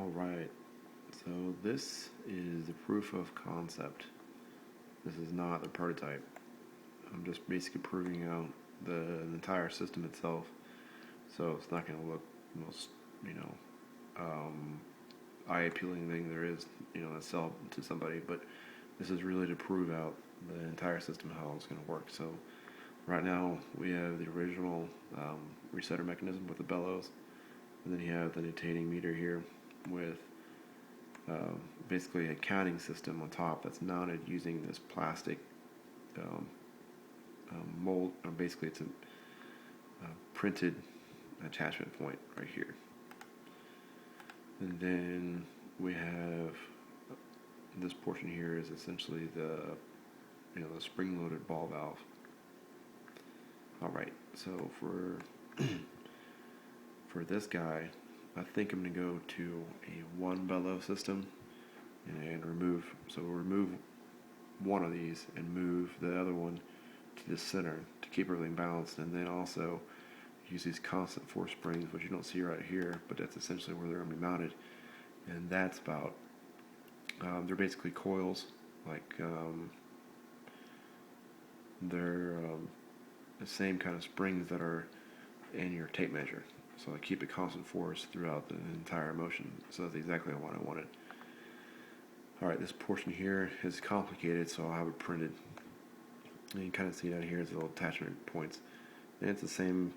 Alright, so this is the proof of concept. This is not the prototype. I'm just basically proving out the entire system itself. So it's not going to look the most, you know, eye-appealing thing there is, to sell to somebody. But this is really to prove out the entire system, how it's going to work. So right now we have the original resetter mechanism with the bellows, and then you have the notating meter here with basically a counting system on top that's mounted using this plastic mold. Basically, it's a printed attachment point right here. And then we have this portion here is essentially the spring-loaded ball valve. All right, so for this guy, I think I'm going to go to a one bellow system and remove one of these and move the other one to the center to keep everything balanced, and then also use these constant force springs, which you don't see right here, but that's essentially where they're going to be mounted. And that's about, they're basically coils, like they're the same kind of springs that are in your tape measure. So I keep a constant force throughout the entire motion. So that's exactly what I wanted. Alright, this portion here is complicated, so I'll have it printed. And you can kind of see down here is the little attachment points. And it's the same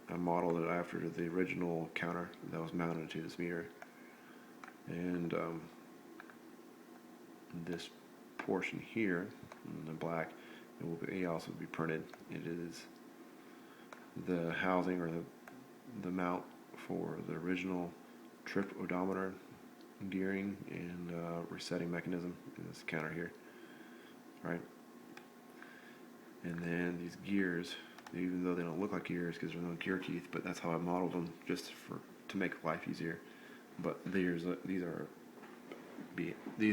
model that after the original counter that was mounted to this meter. And this portion here, in the black, it will also be printed. It is the housing or the mount for the original trip odometer gearing and resetting mechanism in this counter here, right? And then these gears, even though they don't look like gears because there's no gear teeth, but that's how I modeled them just to make life easier. But these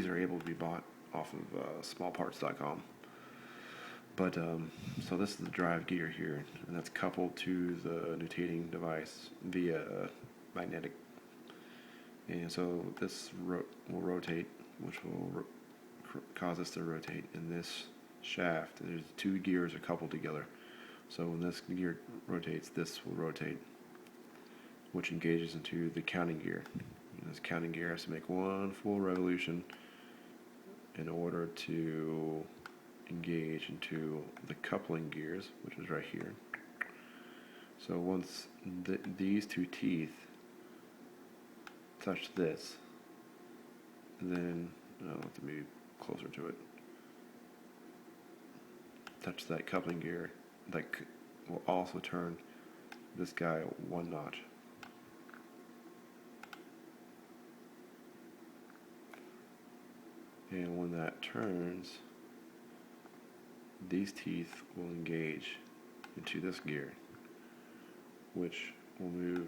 are able to be bought off of smallparts.com. But so this is the drive gear here, and that's coupled to the notating device via magnetic. And so this will rotate, which will cause this to rotate. And this shaft, there's two gears are coupled together. So when this gear rotates, this will rotate, which engages into the counting gear. And this counting gear has to make one full revolution in order to engage into the coupling gears, which is right here. So once these two teeth touch this, then I'll have to be closer to it. Touch that coupling gear, that will also turn this guy one notch. And when that turns, these teeth will engage into this gear, which will move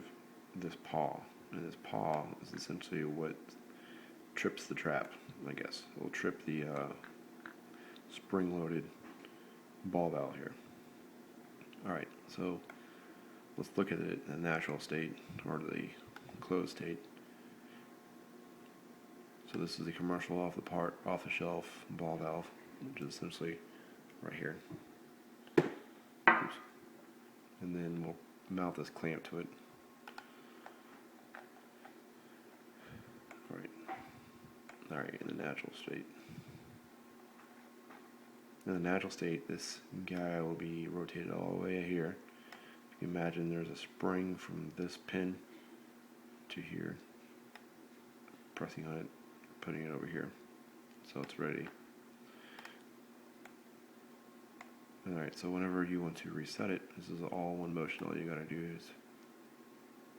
this paw. And this paw is essentially what trips the trap, I guess. It will trip the spring-loaded ball valve here. Alright, so let's look at it in the natural state, or the closed state. So this is the commercial off-the-shelf ball valve, which is essentially right here. Oops. And then we'll mount this clamp to it. Alright, in the natural state. In the natural state, this guy will be rotated all the way here. If you imagine there's a spring from this pin to here, pressing on it, putting it over here, so it's ready. Alright, so whenever you want to reset it, this is all one motion. All you gotta do is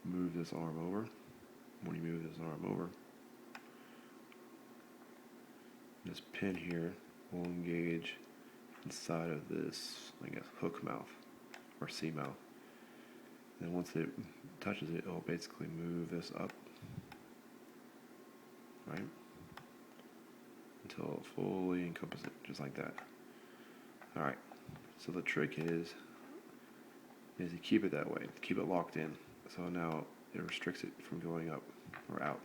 move this arm over. When you move this arm over, this pin here will engage inside of this, I guess, hook mouth or C mouth. And once it touches it, it'll basically move this up, right, until it fully encompasses it, just like that. Alright, so the trick is to keep it that way, to keep it locked in. So now it restricts it from going up or out.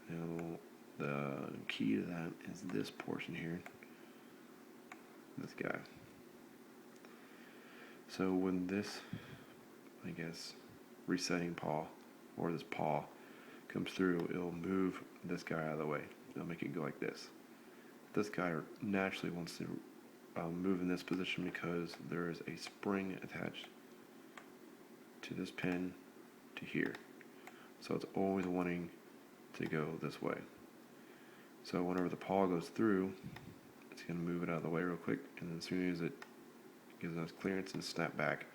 Now, the key to that is this portion here, this guy. So when this, I guess, resetting paw, or this paw, comes through, it'll move this guy out of the way. It'll make it go like this. This guy naturally wants to move in this position because there is a spring attached to this pin to here. So it's always wanting to go this way. So whenever the paw goes through, it's going to move it out of the way real quick, and then as soon as it gives us clearance and snap back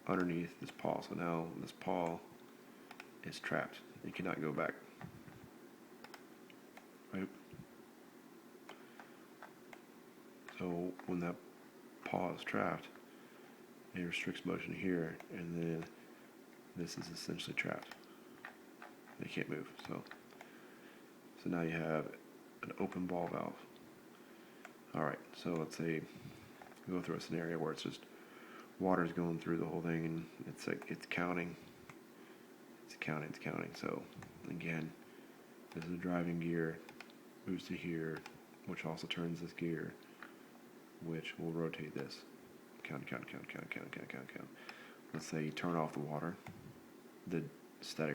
underneath this paw. So now this paw is trapped. It cannot go back. Right? So when that paw is trapped, it restricts motion here, and then this is essentially trapped. They can't move. So now you have an open ball valve. All right. So let's say we go through a scenario where it's just water's going through the whole thing, and it's like it's counting. It's counting. So again, this is a driving gear, moves to here, which also turns this gear, which will rotate this. Count. Let's say you turn off the water, the static